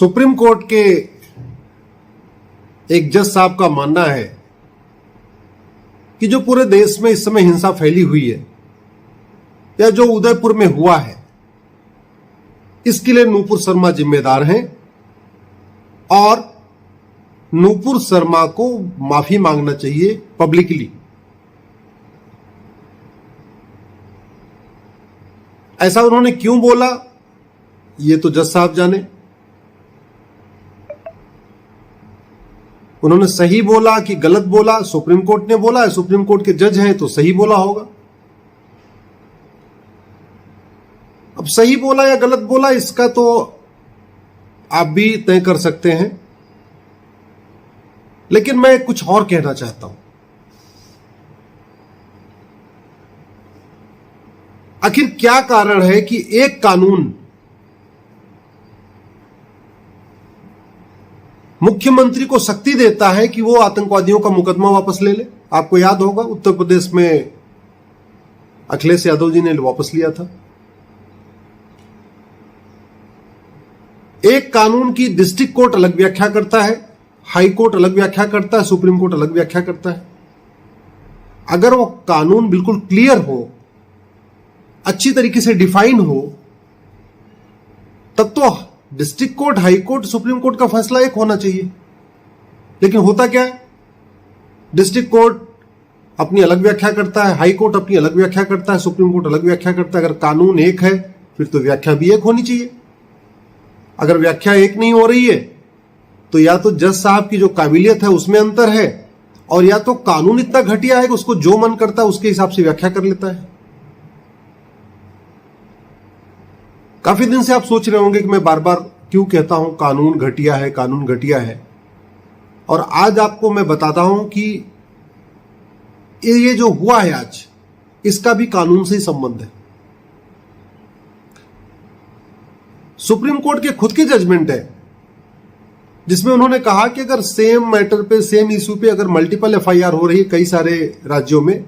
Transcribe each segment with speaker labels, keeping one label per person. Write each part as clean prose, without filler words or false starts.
Speaker 1: Supreme court के एक जज साहब का मानना है कि जो पूरे देश में इस समय हिंसा फैली हुई है या जो उदयपुर में हुआ है, इसके लिए नूपुर शर्मा जिम्मेदार हैं और नूपुर शर्मा को माफी मांगना चाहिए पब्लिकली। ऐसा उन्होंने क्यों बोला, ये तो जज साहब जाने। उन्होंने सही बोला कि गलत बोला, सुप्रीम कोर्ट ने बोला है, सुप्रीम कोर्ट के जज हैं तो सही बोला होगा। अब सही बोला या गलत बोला इसका तो आप भी तय कर सकते हैं, लेकिन मैं कुछ और कहना चाहता हूं। आखिर क्या कारण है कि एक कानून मुख्यमंत्री को शक्ति देता है कि वो आतंकवादियों का मुकदमा वापस ले ले। आपको याद होगा उत्तर प्रदेश में अखिलेश यादव जी ने वापस लिया था। एक कानून की डिस्ट्रिक्ट कोर्ट अलग व्याख्या करता है, हाई कोर्ट अलग व्याख्या करता है, सुप्रीम कोर्ट अलग व्याख्या करता है। अगर वो कानून बिल्कुल क्लियर हो, अच्छी तरीके से डिफाइन हो, तब तो district court, high court, supreme court का फैसला एक होना चाहिए। लेकिन होता क्या है, डिस्ट्रिक्ट कोर्ट अपनी अलग व्याख्या करता है, हाई कोर्ट अपनी अलग व्याख्या करता है, सुप्रीम कोर्ट अलग व्याख्या करता है। अगर कानून एक है फिर तो व्याख्या भी एक होनी चाहिए। अगर व्याख्या एक नहीं हो रही है तो या तो जज साहब की जो काबिलियत है उसमें अंतर है, और या तो कानून इतना घटिया है कि उसको जो मन करता है उसके हिसाब से व्याख्या कर लेता है। काफी दिन से आप सोच रहे होंगे कि मैं बार बार क्यों कहता हूं कानून घटिया है, कानून घटिया है, और आज आपको मैं बताता हूं कि ये जो हुआ है आज, इसका भी कानून से ही संबंध है। सुप्रीम कोर्ट के खुद की जजमेंट है जिसमें उन्होंने कहा कि अगर सेम मैटर पे, सेम इशू पे अगर मल्टीपल एफआईआर हो रही है कई सारे राज्यों में,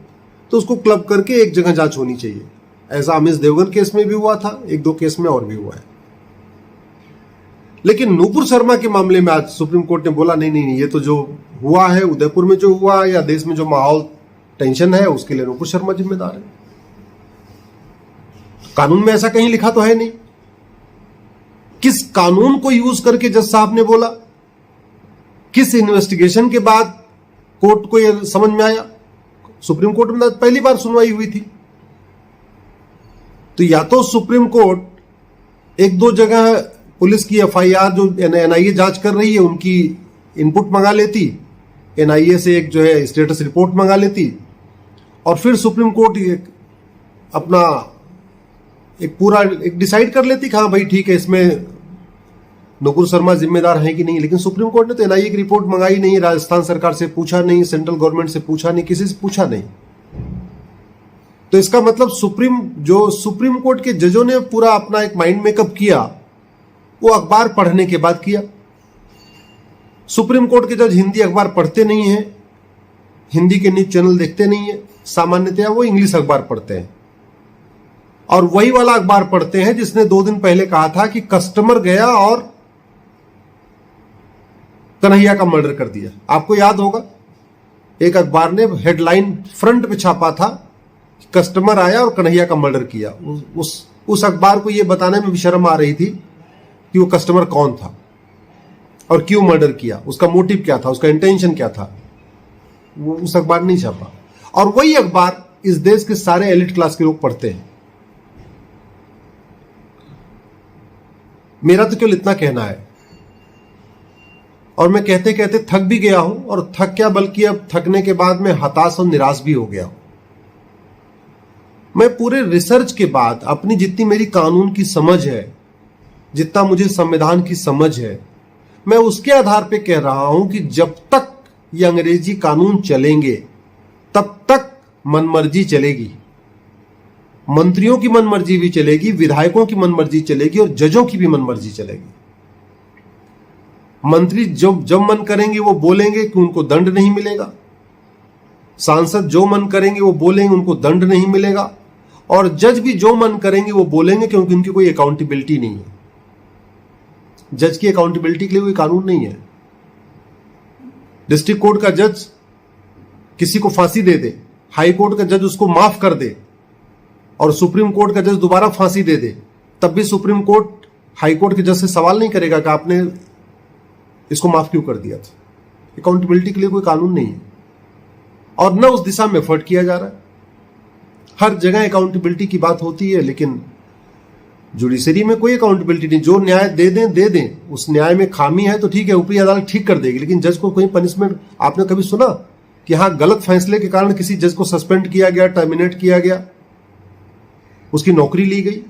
Speaker 1: तो उसको क्लब करके एक जगह जांच होनी चाहिए। ऐसा अमिश देवगन केस में भी हुआ था, एक दो केस में और भी हुआ है। लेकिन नूपुर शर्मा के मामले में आज सुप्रीम कोर्ट ने बोला नहीं नहीं, ये तो जो हुआ है उदयपुर में जो हुआ या देश में जो माहौल टेंशन है उसके लिए नूपुर शर्मा जिम्मेदार है। कानून में ऐसा कहीं लिखा तो है नहीं। किस कानून को यूज करके जज साहब ने बोला, किस इन्वेस्टिगेशन के बाद कोर्ट को यह समझ में आया? सुप्रीम कोर्ट में पहली बार सुनवाई हुई थी, तो या तो सुप्रीम कोर्ट एक दो जगह पुलिस की एफआईआर जो एनआईए जांच कर रही है उनकी इनपुट मंगा लेती, एनआईए से एक जो है स्टेटस रिपोर्ट मंगा लेती, और फिर सुप्रीम कोर्ट अपना एक पूरा एक डिसाइड कर लेती कि हाँ भाई ठीक है, इसमें नूपुर शर्मा जिम्मेदार है कि नहीं। लेकिन सुप्रीम कोर्ट ने तो एनआईए की रिपोर्ट मंगाई नहीं, राजस्थान सरकार से पूछा नहीं, सेंट्रल गवर्नमेंट से पूछा नहीं, किसी से पूछा नहीं। तो इसका मतलब सुप्रीम कोर्ट के जजों ने पूरा अपना एक माइंड मेकअप किया, वो अखबार पढ़ने के बाद किया। सुप्रीम कोर्ट के जज हिंदी अखबार पढ़ते नहीं हैं, हिंदी के न्यूज चैनल देखते नहीं है, सामान्यतया वो इंग्लिश अखबार पढ़ते हैं, और वही वाला अखबार पढ़ते हैं जिसने 2 दिन पहले कहा था कि कस्टमर गया और कन्हैया का मर्डर कर दिया। आपको याद होगा एक अखबार ने हेडलाइन फ्रंट पे छापा था, कस्टमर आया और कन्हैया का मर्डर किया। उस अखबार को यह बताने में भी शर्म आ रही थी कि वो कस्टमर कौन था और क्यों मर्डर किया, उसका मोटिव क्या था, उसका इंटेंशन क्या था। वो उस अखबार नहीं छापा, और वही अखबार इस देश के सारे एलिट क्लास के लोग पढ़ते हैं। मेरा तो केवल इतना कहना है, और मैं कहते कहते थक भी गया हूं, और थक क्या बल्कि अब थकने के बाद मैं हताश और निराश भी हो गया हूं। मैं पूरे रिसर्च के बाद अपनी जितनी मेरी कानून की समझ है, जितना मुझे संविधान की समझ है, मैं उसके आधार पे कह रहा हूं कि जब तक ये अंग्रेजी कानून चलेंगे तब तक मनमर्जी चलेगी। मंत्रियों की मनमर्जी भी चलेगी, विधायकों की मनमर्जी चलेगी, और जजों की भी मनमर्जी चलेगी। मंत्री जब मन करेंगे वो बोलेंगे कि उनको दंड नहीं मिलेगा, सांसद जो मन करेंगे वो बोलेंगे उनको दंड नहीं मिलेगा, और जज भी जो मन करेंगे वो बोलेंगे क्योंकि उनकी कोई अकाउंटेबिलिटी नहीं है। जज की अकाउंटेबिलिटी के लिए कोई कानून नहीं है। डिस्ट्रिक्ट कोर्ट का जज किसी को फांसी दे दे, हाई कोर्ट का जज उसको माफ कर दे, और सुप्रीम कोर्ट का जज दोबारा फांसी दे दे, तब भी सुप्रीम कोर्ट हाई कोर्ट के जज से सवाल नहीं करेगा कि आपने इसको माफ क्यों कर दिया था। अकाउंटेबिलिटी के लिए कोई कानून नहीं है और न उस दिशा में एफर्ट किया जा रहा है। हर जगह अकाउंटेबिलिटी की बात होती है, लेकिन जुडिशरी में कोई अकाउंटेबिलिटी नहीं। जो न्याय दे दें, उस न्याय में खामी है तो ठीक है, ऊपरी अदालत ठीक कर देगी, लेकिन जज को कोई पनिशमेंट आपने कभी सुना कि हाँ गलत फैसले के कारण किसी जज को सस्पेंड किया गया, टर्मिनेट किया गया, उसकी नौकरी ली गई?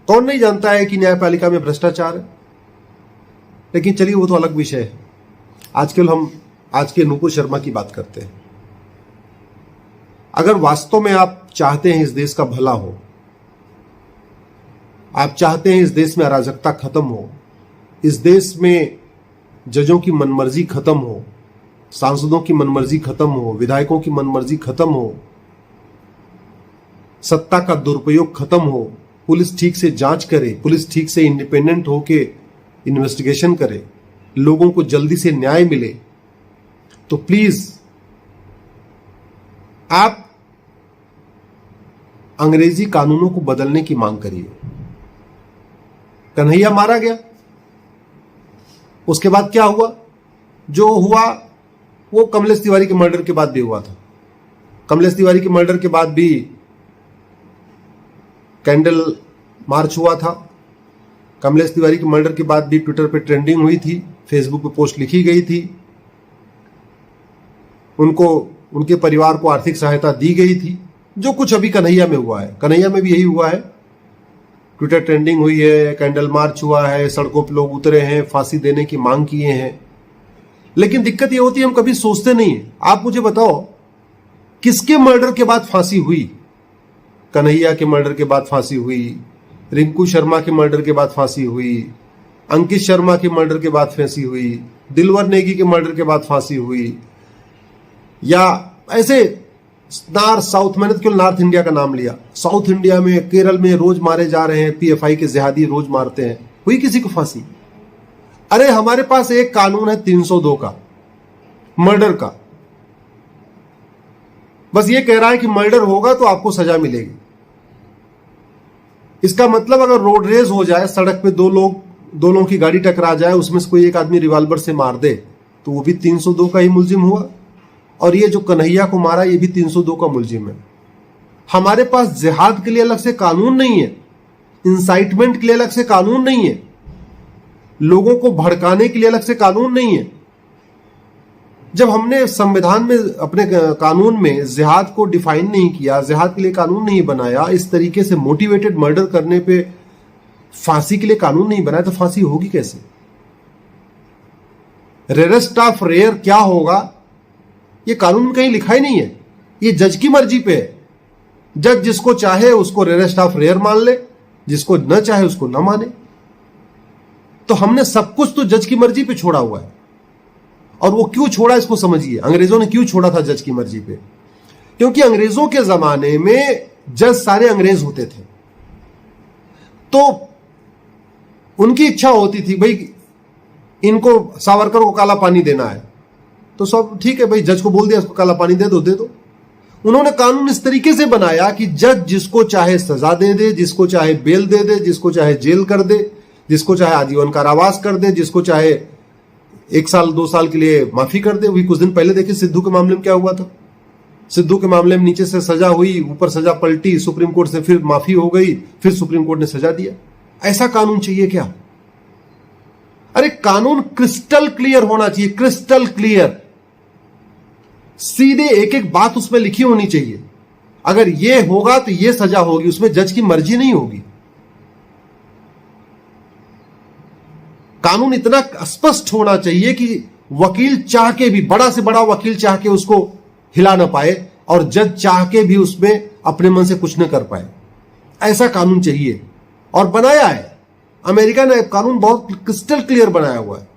Speaker 1: कौन नहीं जानता है कि न्यायपालिका में भ्रष्टाचार है। लेकिन चलिए वो तो अलग विषय है। आजकल हम आज के नूपुर शर्मा की बात करते हैं। अगर वास्तव में आप चाहते हैं इस देश का भला हो, आप चाहते हैं इस देश में अराजकता खत्म हो, इस देश में जजों की मनमर्जी खत्म हो, सांसदों की मनमर्जी खत्म हो, विधायकों की मनमर्जी खत्म हो, सत्ता का दुरुपयोग खत्म हो, पुलिस ठीक से जांच करे, पुलिस ठीक से इंडिपेंडेंट होके इन्वेस्टिगेशन करे, लोगों को जल्दी से न्याय मिले, तो प्लीज आप अंग्रेजी कानूनों को बदलने की मांग करिए। कन्हैया मारा गया, उसके बाद क्या हुआ? जो हुआ वो कमलेश तिवारी के मर्डर के बाद भी हुआ था। कमलेश तिवारी के मर्डर के बाद भी कैंडल मार्च हुआ था। कमलेश तिवारी के मर्डर के बाद भी ट्विटर पे ट्रेंडिंग हुई थी, फेसबुक पे पोस्ट लिखी गई थी, उनको उनके परिवार को आर्थिक सहायता दी गई थी। जो कुछ अभी कन्हैया में हुआ है, कन्हैया में भी यही हुआ है। ट्विटर ट्रेंडिंग हुई है, कैंडल मार्च हुआ है, सड़कों पर लोग उतरे हैं, फांसी देने की मांग किए हैं। लेकिन दिक्कत ये होती है हम कभी सोचते नहीं है। आप मुझे बताओ किसके मर्डर के बाद फांसी हुई? कन्हैया के मर्डर के बाद फांसी हुई, रिंकू शर्मा के मर्डर के बाद फांसी हुई, अंकित शर्मा के मर्डर के बाद फांसी हुई, दिलवर नेगी के मर्डर के बाद फांसी हुई, या ऐसे साउथ, मैंने तो केवल नॉर्थ इंडिया का नाम लिया, साउथ इंडिया में केरल में रोज मारे जा रहे हैं, पीएफआई के जिहादी रोज मारते हैं, हुई किसी को फांसी? अरे हमारे पास एक कानून है 302 का, मर्डर का, बस ये कह रहा है कि मर्डर होगा तो आपको सजा मिलेगी। इसका मतलब अगर रोड रेस हो जाए, सड़क पे दो लोगों की गाड़ी टकरा जाए, उसमें से कोई एक आदमी रिवॉल्वर से मार दे तो वो भी 302 का ही मुलजिम हुआ, और ये जो कन्हैया को मारा ये भी 302 का मुलजिम है। हमारे पास जिहाद के लिए अलग से कानून नहीं है, इंसाइटमेंट के लिए अलग से कानून नहीं है, लोगों को भड़काने के लिए अलग से कानून नहीं है। जब हमने संविधान में अपने कानून में जिहाद को डिफाइन नहीं किया, जिहाद के लिए कानून नहीं बनाया, इस तरीके से मोटिवेटेड मर्डर करने पे फांसी के लिए कानून नहीं बनाया, तो फांसी होगी कैसे? रेरेस्ट ऑफ रेयर क्या होगा ये कानून में कहीं लिखा ही नहीं है। ये जज की मर्जी पे है। जज जिसको चाहे उसको रेरेस्ट ऑफ रेयर मान ले, जिसको न चाहे उसको न माने। तो हमने सब कुछ तो जज की मर्जी पे छोड़ा हुआ है। और वो क्यों छोड़ा इसको समझिए। अंग्रेजों ने क्यों छोड़ा था जज की मर्जी पे? क्योंकि अंग्रेजों के जमाने में जज सारे अंग्रेज होते थे, तो उनकी इच्छा होती थी भाई इनको सावरकर को काला पानी देना है, तो सब ठीक है भाई, जज को बोल दिया इसको काला पानी दे दो। उन्होंने कानून इस तरीके से बनाया कि जज जिसको चाहे सजा दे दे, जिसको चाहे बेल दे दे, जिसको चाहे जेल कर दे, जिसको चाहे आजीवन कारावास कर दे, जिसको चाहे 1 साल 2 साल के लिए माफी कर दे। वही कुछ दिन पहले देखिए सिद्धू के मामले में क्या हुआ था। सिद्धू के मामले में नीचे से सजा हुई, ऊपर सजा पलटी, सुप्रीम कोर्ट से फिर माफी हो गई, फिर सुप्रीम कोर्ट ने सजा दिया। ऐसा कानून चाहिए क्या? अरे कानून क्रिस्टल क्लियर होना चाहिए, क्रिस्टल क्लियर, सीधे एक एक बात उसमें लिखी होनी चाहिए। अगर ये होगा तो ये सजा होगी, उसमें जज की मर्जी नहीं होगी। कानून इतना स्पष्ट होना चाहिए कि वकील चाह के भी, बड़ा से बड़ा वकील चाह के उसको हिला ना पाए, और जज चाह के भी उसमें अपने मन से कुछ न कर पाए। ऐसा कानून चाहिए, और बनाया है अमेरिका ने कानून, बहुत क्रिस्टल क्लियर बनाया हुआ है।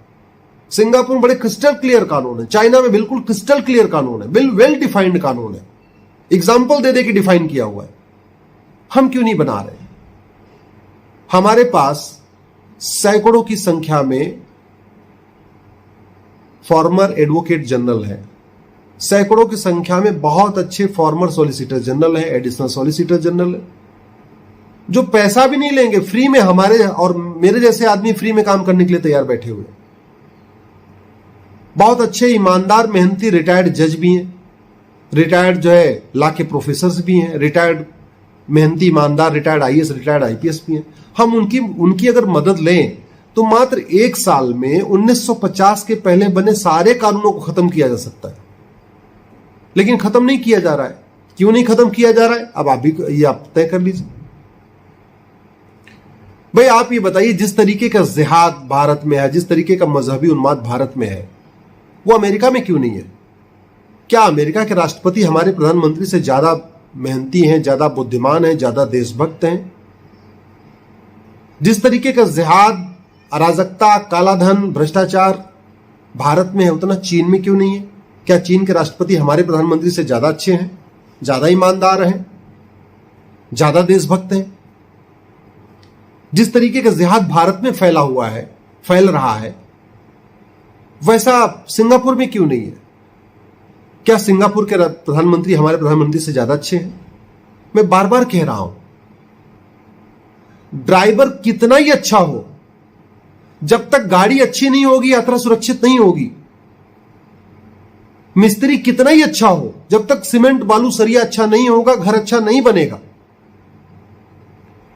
Speaker 1: सिंगापुर में बड़े क्रिस्टल क्लियर कानून है, चाइना में बिल्कुल क्रिस्टल क्लियर कानून है, वेल डिफाइंड कानून है, एग्जाम्पल दे दे के डिफाइन किया हुआ है। हम क्यों नहीं बना रहे? हमारे पास सैकड़ों की संख्या में फॉर्मर एडवोकेट जनरल है, सैकड़ों की संख्या में बहुत अच्छे फॉर्मर सॉलिसिटर जनरल है, एडिशनल सॉलिसिटर जनरल है, जो पैसा भी नहीं लेंगे, फ्री में हमारे और मेरे जैसे आदमी फ्री में काम करने के लिए तैयार बैठे हुए। बहुत अच्छे ईमानदार मेहनती रिटायर्ड जज भी हैं, रिटायर्ड जो है लॉ के प्रोफेसर्स भी हैं, रिटायर्ड मेहनती ईमानदार रिटायर्ड आईएएस रिटायर्ड आईपीएस भी हैं। हम उनकी अगर मदद लें तो मात्र एक साल में 1950 के पहले बने सारे कानूनों को खत्म किया जा सकता है, लेकिन खत्म नहीं किया जा रहा है। क्यों नहीं खत्म किया जा रहा है, अब आप भी ये आप तय कर लीजिए। भाई आप ये बताइए, जिस तरीके का जिहाद भारत में है, जिस तरीके का मजहबी उन्माद भारत में है, वो अमेरिका में क्यों नहीं है? क्या अमेरिका के राष्ट्रपति हमारे प्रधानमंत्री से ज्यादा मेहनती हैं, ज्यादा बुद्धिमान हैं, ज्यादा देशभक्त हैं? जिस तरीके का जिहाद, अराजकता, कालाधन, भ्रष्टाचार भारत में है, उतना चीन में क्यों नहीं है? क्या चीन के राष्ट्रपति हमारे प्रधानमंत्री से ज्यादा अच्छे हैं, ज्यादा ईमानदार हैं, ज्यादा देशभक्त हैं? जिस तरीके का जिहाद भारत में फैला हुआ है, फैल रहा है, वैसा सिंगापुर में क्यों नहीं है? क्या सिंगापुर के प्रधानमंत्री हमारे प्रधानमंत्री से ज्यादा अच्छे हैं? मैं बार बार कह रहा हूं, ड्राइवर कितना ही अच्छा हो, जब तक गाड़ी अच्छी नहीं होगी, यात्रा सुरक्षित नहीं होगी। मिस्त्री कितना ही अच्छा हो, जब तक सीमेंट बालू सरिया अच्छा नहीं होगा, घर अच्छा नहीं बनेगा।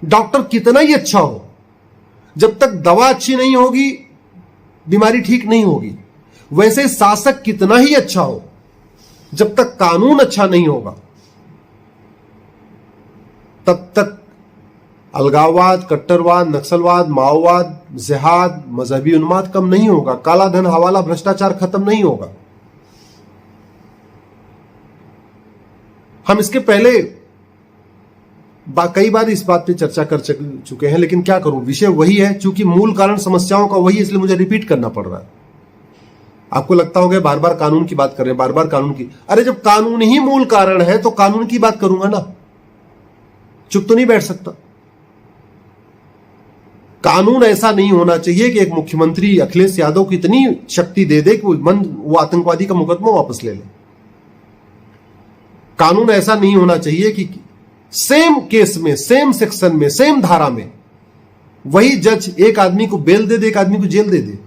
Speaker 1: डॉक्टर कितना ही अच्छा हो, जब तक दवा अच्छी नहीं होगी, बीमारी ठीक नहीं होगी। वैसे शासक कितना ही अच्छा हो, जब तक कानून अच्छा नहीं होगा, तब तक अलगाववाद, कट्टरवाद, नक्सलवाद, माओवाद, जिहाद, मजहबी उन्माद कम नहीं होगा, काला धन, हवाला, भ्रष्टाचार खत्म नहीं होगा। हम इसके पहले कई बार इस बात पे चर्चा कर चुके हैं, लेकिन क्या करूं, विषय वही है, चूंकि मूल कारण समस्याओं का वही है, इसलिए मुझे रिपीट करना पड़ रहा है। आपको लगता होगा बार बार कानून की बात कर रहे हैं, बार बार कानून की। अरे जब कानून ही मूल कारण है तो कानून की बात करूंगा ना, चुप तो नहीं बैठ सकता। कानून ऐसा नहीं होना चाहिए कि एक मुख्यमंत्री अखिलेश यादव को इतनी शक्ति दे दे कि वो आतंकवादी का मुकदमा वापस ले ले। कानून ऐसा नहीं होना चाहिए कि सेम केस में, सेम सेक्शन में, सेम धारा में वही जज एक आदमी को बेल दे दे, एक आदमी को जेल दे दे।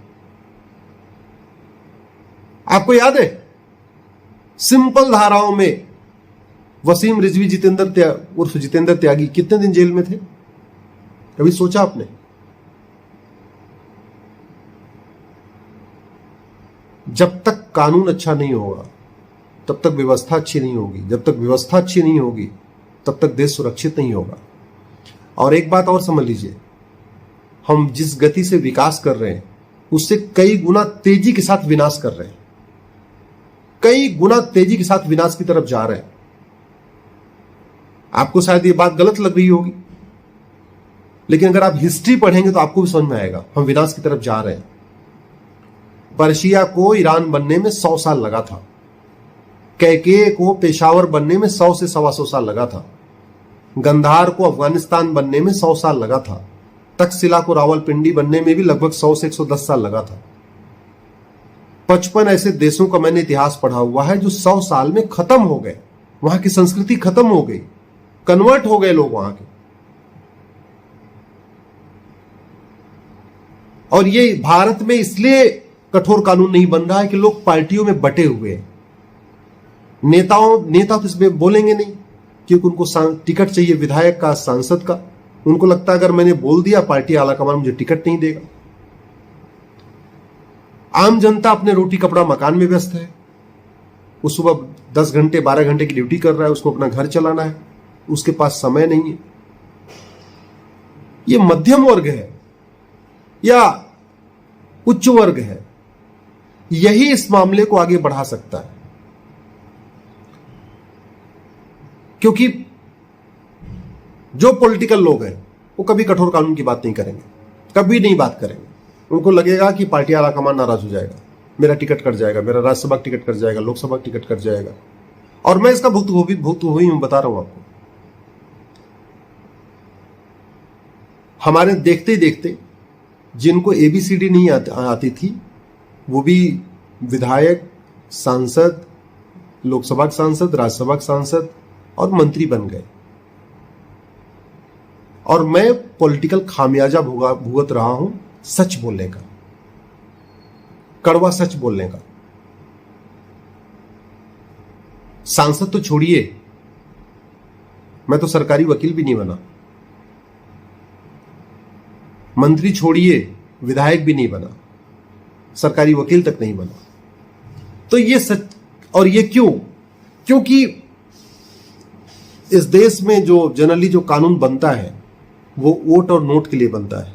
Speaker 1: आपको याद है, सिंपल धाराओं में वसीम रिजवी उर्फ जितेंद्र त्यागी कितने दिन जेल में थे? कभी सोचा आपने? जब तक कानून अच्छा नहीं होगा, तब तक व्यवस्था अच्छी नहीं होगी, जब तक व्यवस्था अच्छी नहीं होगी, तब तक देश सुरक्षित नहीं होगा। और एक बात और समझ लीजिए, हम जिस गति से विकास कर रहे हैं, उससे कई गुना तेजी के साथ विनाश कर रहे हैं, कई गुना तेजी के साथ विनाश की तरफ जा रहे हैं। आपको शायद ये बात गलत लग रही होगी, लेकिन अगर आप हिस्ट्री पढ़ेंगे तो आपको भी समझ में आएगा, हम विनाश की तरफ जा रहे हैं। पर्शिया को ईरान बनने में 100 साल लगा था, कैके को पेशावर बनने में 100 से 125 साल लगा था, गंधार को अफगानिस्तान बनने में 100 साल लगा था, तक्षशिला को रावलपिंडी बनने में भी लगभग 100 से 110 साल लगा था। 55 ऐसे देशों का मैंने इतिहास पढ़ा हुआ है जो 100 साल में खत्म हो गए, वहां की संस्कृति खत्म हो गई, कन्वर्ट हो गए लोग वहां के। और ये भारत में इसलिए कठोर कानून नहीं बन रहा है कि लोग पार्टियों में बटे हुए हैं। नेता तो इसमें बोलेंगे नहीं, क्योंकि उनको टिकट चाहिए विधायक का, सांसद का। उनको लगता है अगर मैंने बोल दिया, पार्टी आलाकमान मुझे टिकट नहीं देगा। आम जनता अपने रोटी कपड़ा मकान में व्यस्त है, वो सुबह 10 घंटे 12 घंटे की ड्यूटी कर रहा है, उसको अपना घर चलाना है, उसके पास समय नहीं है। ये मध्यम वर्ग है या उच्च वर्ग है, यही इस मामले को आगे बढ़ा सकता है। क्योंकि जो पॉलिटिकल लोग हैं वो कभी कठोर कानून की बात नहीं करेंगे, कभी नहीं बात करेंगे। उनको लगेगा कि पार्टी आलाकमान नाराज हो जाएगा, मेरा टिकट कट जाएगा, मेरा राज्यसभा टिकट कट जाएगा, लोकसभा टिकट कट जाएगा। और मैं इसका भुक्तभोगी हूं, बता रहा हूं आपको। हमारे देखते ही देखते जिनको ABCD नहीं आती थी वो भी विधायक, सांसद, लोकसभा के सांसद, राज्यसभा के सांसद और मंत्री बन गए। और मैं पॉलिटिकल खामियाजा भुगत रहा हूं सच बोलने का, कड़वा सच बोलने का। सांसद तो छोड़िए, मैं तो सरकारी वकील भी नहीं बना। मंत्री छोड़िए, विधायक भी नहीं बना, सरकारी वकील तक नहीं बना। तो ये सच। और ये क्यों? क्योंकि इस देश में जो जनरली जो कानून बनता है वो वोट और नोट के लिए बनता है।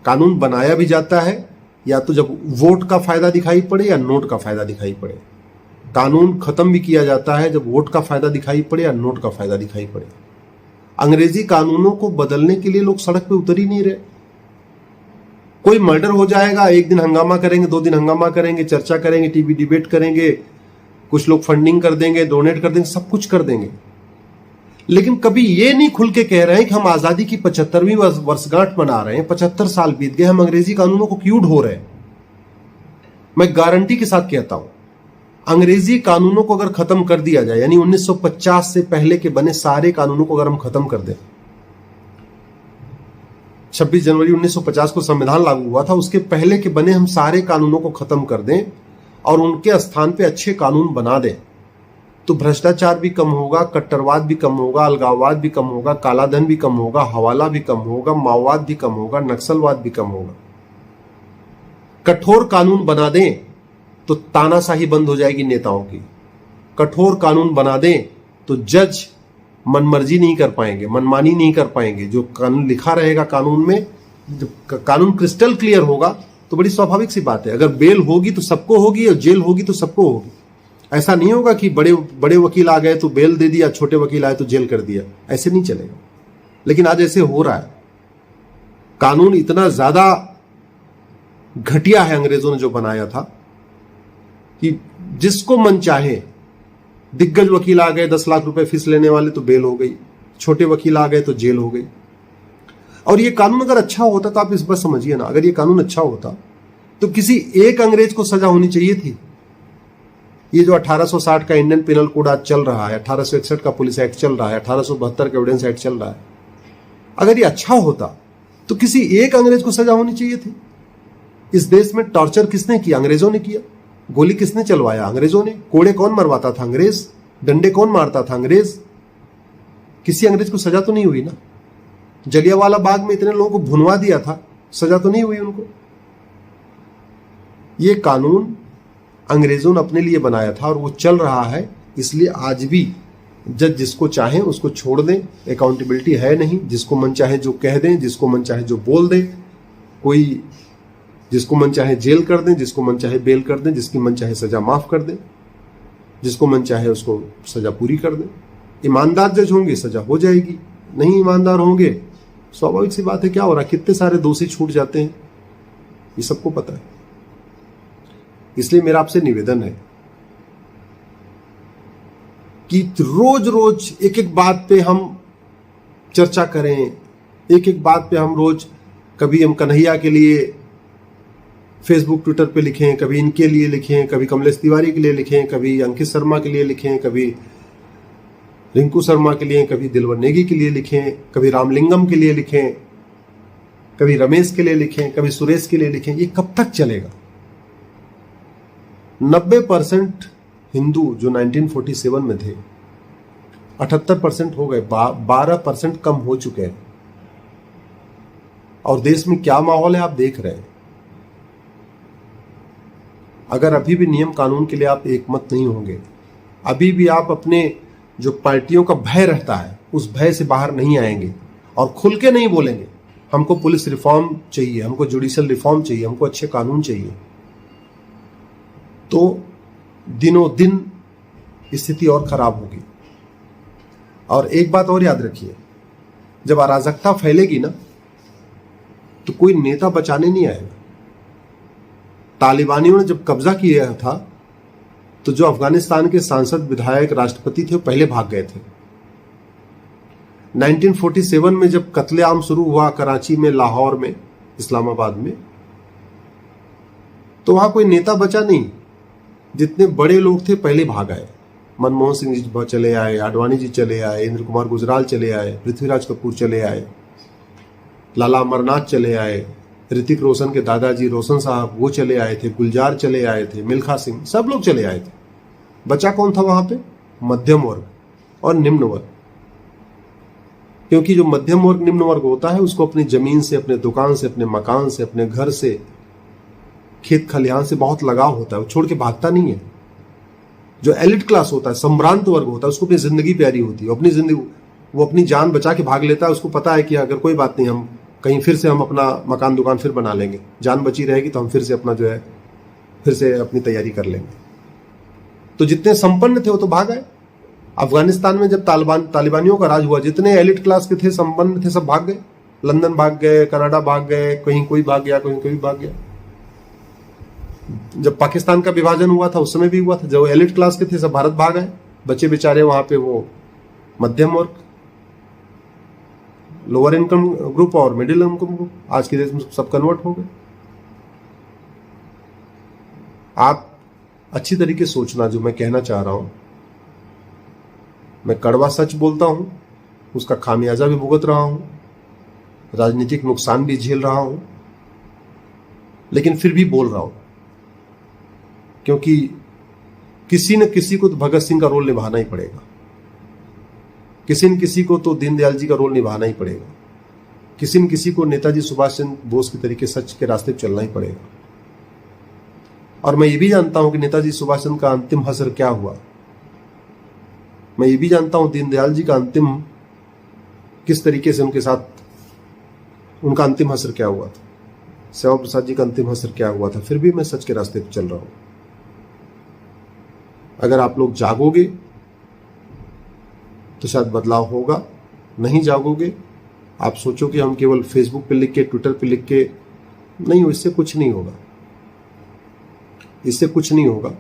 Speaker 1: कानून बनाया भी जाता है या तो जब वोट का फायदा दिखाई पड़े या नोट का फायदा दिखाई पड़े। कानून खत्म भी किया जाता है जब वोट का फायदा दिखाई पड़े या नोट का फायदा दिखाई पड़े। अंग्रेजी कानूनों को बदलने के लिए लोग सड़क पे उतर ही नहीं रहे। कोई मर्डर हो जाएगा, एक दिन हंगामा करेंगे, 2 दिन हंगामा करेंगे, चर्चा करेंगे, टीवी डिबेट करेंगे, कुछ लोग फंडिंग कर देंगे, डोनेट कर देंगे, सब कुछ कर देंगे। लेकिन कभी ये नहीं खुल के कह रहे हैं कि हम आजादी की 75वीं वर्षगांठ मना रहे हैं, 75 साल बीत गए, हम अंग्रेजी कानूनों को क्यों ढो रहे हैं। मैं गारंटी के साथ कहता हूं, अंग्रेजी कानूनों को अगर खत्म कर दिया जाए, यानी 1950 से पहले के बने सारे कानूनों को अगर हम खत्म कर दें, 26 जनवरी 1950 को संविधान लागू हुआ था, उसके पहले के बने हम सारे कानूनों को खत्म कर दें और उनके स्थान पे अच्छे कानून बना दें, तो भ्रष्टाचार भी कम होगा, कट्टरवाद भी कम होगा, अलगाववाद भी कम होगा, कालाधन भी कम होगा, हवाला भी कम होगा, माओवाद भी कम होगा, नक्सलवाद भी कम होगा। कठोर कानून बना दें तो तानाशाही बंद हो जाएगी नेताओं की। कठोर कानून बना दें तो जज मनमर्जी नहीं कर पाएंगे, मनमानी नहीं कर पाएंगे। जो कानून लिखा रहेगा कानून में, जब कानून क्रिस्टल क्लियर होगा तो बड़ी स्वाभाविक सी बात है, अगर बेल होगी तो सबको होगी और जेल होगी तो सबको होगी। ऐसा नहीं होगा कि बड़े बड़े वकील आ गए तो बेल दे दिया, छोटे वकील आए तो जेल कर दिया, ऐसे नहीं चलेगा। लेकिन आज ऐसे हो रहा है। कानून इतना ज्यादा घटिया है अंग्रेजों ने जो बनाया था कि जिसको मन चाहे, दिग्गज वकील आ गए 10 लाख रुपए फीस लेने वाले तो बेल हो गई, छोटे वकील आ गए तो जेल हो गई। और ये कानून अगर अच्छा होता तो आप इस बात समझिए ना, अगर ये कानून अच्छा होता तो किसी एक अंग्रेज को सजा होनी चाहिए थी। ये जो 1860 का इंडियन पिनल कोड आज चल रहा है, 1861 का पुलिस एक्ट चल रहा है, 1872 का एविडेंस एक्ट चल रहा है, अगर ये अच्छा होता तो किसी एक अंग्रेज को सजा होनी चाहिए थी। इस देश में टॉर्चर किसने किया? अंग्रेजों ने किया। गोली किसने चलवाया? अंग्रेजों ने। कोड़े कौन मरवाता था? अंग्रेज। डंडे कौन मारता था? अंग्रेज। किसी अंग्रेज को सजा तो नहीं हुई ना। जलियांवाला बाग में इतने लोगों को भुनवा दिया था, सजा तो नहीं हुई उनको। ये कानून अंग्रेजों ने अपने लिए बनाया था और वो चल रहा है। इसलिए आज भी जज जिसको चाहे उसको छोड़ दें, अकाउंटेबिलिटी है नहीं। जिसको मन चाहे जो कह दें, जिसको मन चाहे जो बोल दें, कोई जिसको मन चाहे जेल कर दें, जिसको मन चाहे बेल कर दें, जिसकी मन चाहे सजा माफ कर दें, जिसको मन चाहे उसको सजा पूरी कर दें। ईमानदार जज होंगे सजा हो जाएगी, नहीं ईमानदार होंगे, स्वाभाविक सी बात है क्या हो रहा है, कितने सारे दोषी छूट जाते हैं, ये सबको पता है। इसलिए मेरा आपसे निवेदन है कि रोज रोज एक एक बात पे हम चर्चा करें, एक एक बात पे हम रोज, कभी हम कन्हैया के लिए फेसबुक ट्विटर पे लिखें, कभी इनके लिए लिखें, कभी कमलेश तिवारी के लिए लिखें, कभी अंकित शर्मा के लिए लिखें, कभी रिंकू शर्मा के लिए, कभी दिलवर नेगी के लिए लिखें, कभी रामलिंगम के लिए लिखें, कभी रमेश के लिए लिखें, कभी सुरेश के लिए लिखें। ये कब तक चलेगा? 90% हिंदू जो 1947 में थे 78% हो गए, 12% कम हो चुके हैं। और देश में क्या माहौल है आप देख रहे हैं। अगर अभी भी नियम कानून के लिए आप एकमत नहीं होंगे, अभी भी आप अपने जो पार्टियों का भय रहता है उस भय से बाहर नहीं आएंगे और खुल के नहीं बोलेंगे हमको पुलिस रिफॉर्म चाहिए, हमको जुडिशियल रिफॉर्म चाहिए, हमको अच्छे कानून चाहिए, तो दिनों दिन स्थिति और खराब होगी। और एक बात और याद रखिए, जब अराजकता फैलेगी ना तो कोई नेता बचाने नहीं आएगा। तालिबानियों ने जब कब्जा किया था तो जो अफगानिस्तान के सांसद, विधायक, राष्ट्रपति थे वो पहले भाग गए थे। 1947 में जब कत्लेआम शुरू हुआ कराची में, लाहौर में, इस्लामाबाद में, तो वहां कोई नेता बचा नहीं। जितने बड़े लोग थे पहले भाग आए। मनमोहन सिंह जी चले आए, आडवाणी जी चले आए, इंद्र कुमार गुजराल चले आए, पृथ्वीराज कपूर चले आए, लाला अमरनाथ चले आए, ऋतिक रोशन के दादाजी रोशन साहब वो चले आए थे, गुलजार चले आए थे, मिल्खा सिंह, सब लोग चले आए थे। बचा कौन था वहां पे? मध्यम वर्ग और निम्न वर्ग। क्योंकि जो मध्यम वर्ग निम्न वर्ग होता है उसको अपनी जमीन से, अपने दुकान से, अपने मकान से, अपने घर से, खेत खलिहान से बहुत लगाव होता है, वो छोड़ के भागता नहीं है। जो एलिट क्लास होता है, संभ्रांत वर्ग होता है, उसको अपनी जिंदगी प्यारी होती है, अपनी जिंदगी वो अपनी जान बचा के भाग लेता है। उसको पता है कि अगर कोई बात नहीं, हम कहीं फिर से हम अपना मकान दुकान फिर बना लेंगे, जान बची रहेगी तो हम फिर से अपना जो है फिर से अपनी तैयारी कर लेंगे। तो जितने संपन्न थे वो तो भाग आए। अफगानिस्तान में जब तालिबानियों का राज हुआ, जितने एलिट क्लास के थे, संपन्न थे, सब भाग गए। लंदन भाग गए, कनाडा भाग गए, कहीं कोई भाग गया, कहीं कोई भाग गया। जब पाकिस्तान का विभाजन हुआ था उस समय भी हुआ था, जो एलिट क्लास के थे सब भारत भाग आए। बच्चे बेचारे वहां पे वो मध्यम वर्ग, लोअर इनकम ग्रुप और मिडिल इनकम ग्रुप आज के देश में सब कन्वर्ट हो गए। आप अच्छी तरीके से सोचना, जो मैं कहना चाह रहा हूं, मैं कड़वा सच बोलता हूं, उसका खामियाजा भी भुगत रहा हूं, राजनीतिक नुकसान भी झेल रहा हूं, लेकिन फिर भी बोल रहा हूं, क्योंकि किसी न किसी को तो भगत सिंह का रोल निभाना ही पड़ेगा, किसी न किसी को तो दीनदयाल जी का रोल निभाना ही पड़ेगा, किसी न किसी को नेताजी सुभाष चंद्र बोस के तरीके सच के रास्ते पर चलना ही पड़ेगा। और मैं ये भी जानता हूं कि नेताजी सुभाष चंद्र का अंतिम हश्र क्या हुआ। मैं ये भी जानता हूं दीनदयाल जी का अंतिम किस तरीके से उनके साथ उनका अंतिम हश्र क्या हुआ था, श्यामा प्रसाद जी का अंतिम हश्र क्या हुआ था। फिर भी मैं सच के रास्ते पर चल रहा हूं। अगर आप लोग जागोगे तो शायद बदलाव होगा, नहीं जागोगे, आप सोचो कि हम केवल फेसबुक पे लिख के, ट्विटर पे लिख के, नहीं, इससे कुछ नहीं होगा, इससे कुछ नहीं होगा।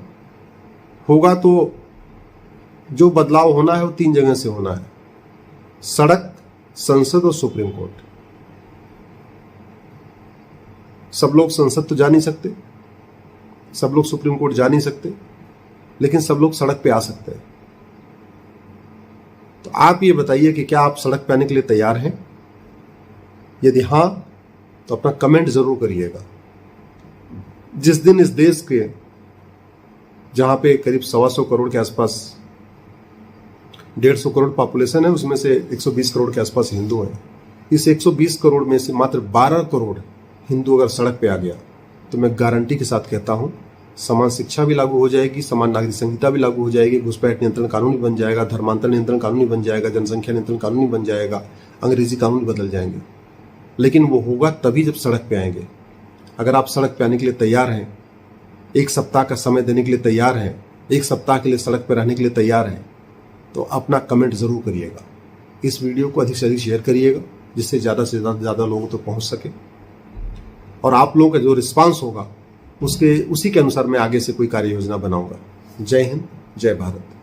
Speaker 1: होगा तो जो बदलाव होना है वो 3 जगह से होना है: सड़क, संसद और सुप्रीम कोर्ट। सब लोग संसद तो जा नहीं सकते, सब लोग सुप्रीम कोर्ट जा नहीं सकते, लेकिन सब लोग सड़क पे आ सकते हैं। तो आप ये बताइए कि क्या आप सड़क पे आने के लिए तैयार हैं? यदि हां तो अपना कमेंट जरूर करिएगा। जिस दिन इस देश के, जहां पे करीब 125 करोड़ के आसपास, 150 करोड़ पॉपुलेशन है, उसमें से 120 करोड़ के आसपास हिंदू हैं, इस 120 करोड़ में से मात्र 12 करोड़ हिंदू अगर सड़क पे आ गया तो मैं गारंटी के साथ कहता हूं समान शिक्षा भी लागू हो जाएगी, समान नागरिक संहिता भी लागू हो जाएगी, घुसपैठ नियंत्रण कानून भी बन जाएगा, धर्मांतर नियंत्रण कानून भी बन जाएगा, जनसंख्या नियंत्रण कानून भी बन जाएगा, अंग्रेजी कानून भी बदल जाएंगे। लेकिन वो होगा तभी जब सड़क पे आएंगे। अगर आप सड़क पे आने के लिए तैयार हैं, 1 सप्ताह का समय देने के लिए तैयार हैं, 1 सप्ताह के लिए सड़क पर रहने के लिए तैयार हैं, तो अपना कमेंट जरूर करिएगा। इस वीडियो को अधिक से अधिक शेयर करिएगा, जिससे ज़्यादा से ज़्यादा लोगों तक पहुंच सके। और आप लोगों का जो रिस्पांस होगा उसी के अनुसार मैं आगे से कोई कार्य योजना बनाऊंगा। जय हिंद, जय भारत।